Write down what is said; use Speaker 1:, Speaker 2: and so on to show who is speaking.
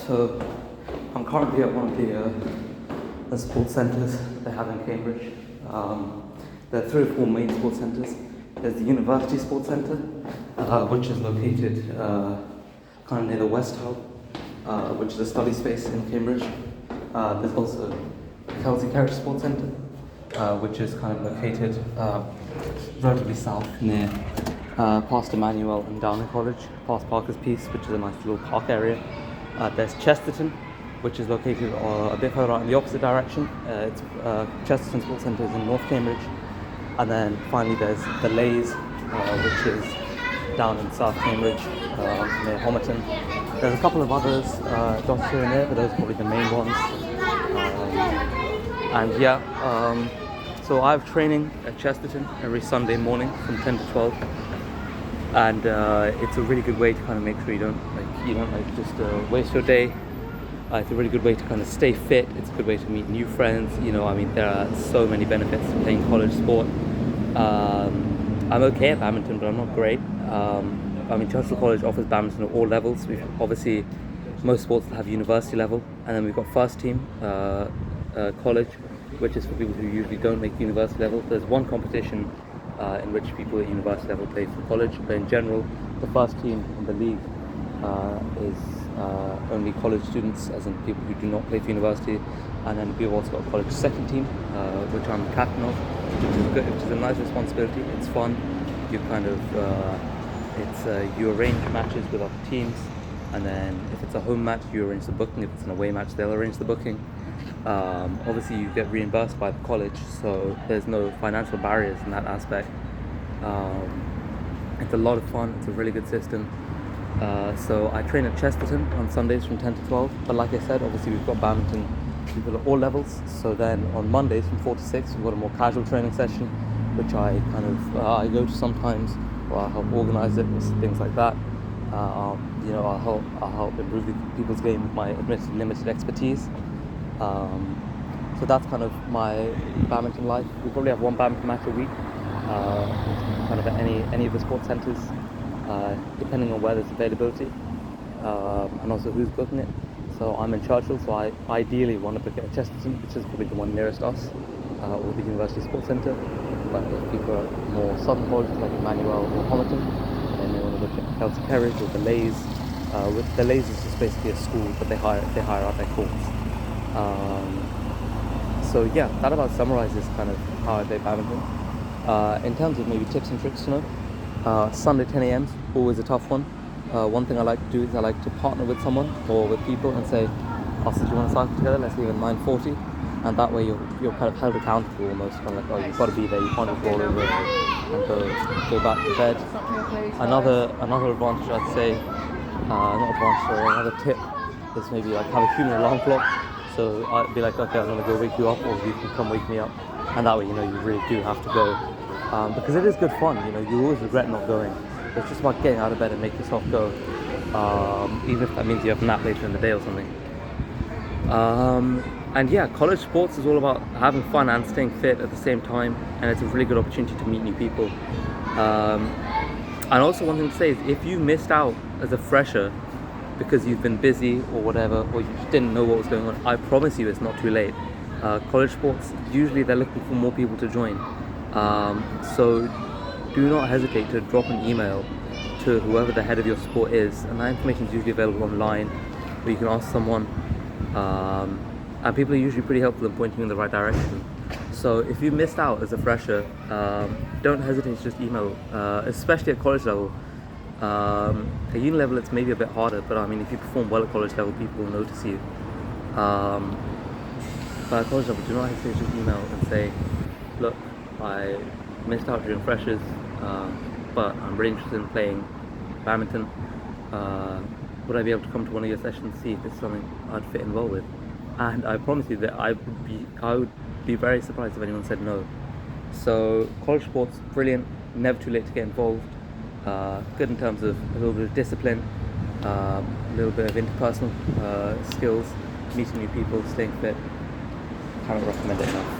Speaker 1: So I'm currently at one of the sports centres they have in Cambridge. There are 3 or 4 main sports centres. There's the University Sports Centre, which is located kind of near the West Hub, which is a study space in Cambridge. There's also Kelsey Carriage Sports Centre, which is kind of located relatively south near past Emmanuel and Downing College, past Parker's Piece, which is a nice little park area. There's Chesterton, which is located a bit further out in the opposite direction. Chesterton Sports Centre is in North Cambridge. And then finally there's the Lays, which is down in South Cambridge, near Homerton. There's a couple of others dotted here and there, but those are probably the main ones. So I have training at Chesterton every Sunday morning from 10 to 12. And it's a really good way to kind of make sure you don't just waste your day. It's a really good way to kind of stay fit. It's a good way to meet new friends. There are so many benefits to playing college sport. I'm okay at badminton, but I'm not great. Churchill College offers badminton at all levels. Obviously, most sports have university level, and then we've got first team college, which is for people who usually don't make university level. There's one competition in which people at university level play for college, but in general, the first team in the league is only college students, as in people who do not play for university. And then we've also got a college second team, which I'm the captain of, which is a nice responsibility. It's fun. You kind of you arrange matches with other teams, and then if it's a home match, you arrange the booking. If it's an away match, they'll arrange the booking. Obviously, you get reimbursed by the college, so there's no financial barriers in that aspect. It's a lot of fun. It's a really good system. So I train at Chesterton on Sundays from 10 to 12. But like I said, obviously we've got badminton people at all levels. So then on Mondays from 4 to 6, we've got a more casual training session, which I kind of I go to sometimes, or I help organise it, with things like that. I'll help improve the people's game with my admittedly limited expertise. So that's kind of my badminton life. We probably have one badminton match a week, kind of at any of the sports centres, depending on where there's availability, and also who's booking it. So I'm in Churchill, so I ideally want to book it at Chesterton, which is probably the one nearest us, or the University Sports Centre. But if people are more southern colleges like Emmanuel or Homerton, then they want to look at Kelsey Carriage or the Lays. The Lays is just basically a school, but they hire out their courts. That about summarizes kind of how I play badminton. In terms of maybe tips and tricks to know, Sunday 10 a.m. is always a tough one. One thing I like to do is I like to partner with someone or with people and say, do you want to cycle together? Let's leave at 9:40. And that way you're kind of held accountable almost. Kind of like, you've got to be there, you can't just roll over and go back to bed. Another advantage I'd say, another tip is maybe like have a human alarm clock. So I'd be like, okay, I'm going to go wake you up, or you can come wake me up. And that way, you really do have to go. Because it is good fun, you always regret not going. It's just about getting out of bed and make yourself go. Even if that means you have a nap later in the day or something. College sports is all about having fun and staying fit at the same time. And it's a really good opportunity to meet new people. And also one thing to say is, if you missed out as a fresher because you've been busy or whatever, or you just didn't know what was going on, I promise you it's not too late. College sports, usually they're looking for more people to join. So do not hesitate to drop an email to whoever the head of your sport is, and that information is usually available online, where you can ask someone, and people are usually pretty helpful in pointing you in the right direction. So if you missed out as a fresher, don't hesitate to just email, especially at college level. At uni level it's maybe a bit harder, but if you perform well at college level, people will notice you. But at college level, do not hesitate to just email and say, look, I missed out during freshers, but I'm really interested in playing badminton. Would I be able to come to one of your sessions, see if it's something I'd fit in well with? And I promise you that I would be very surprised if anyone said no. So college sports, brilliant, never too late to get involved. Good in terms of a little bit of discipline, a little bit of interpersonal skills, meeting new people, staying fit. Can't recommend it enough.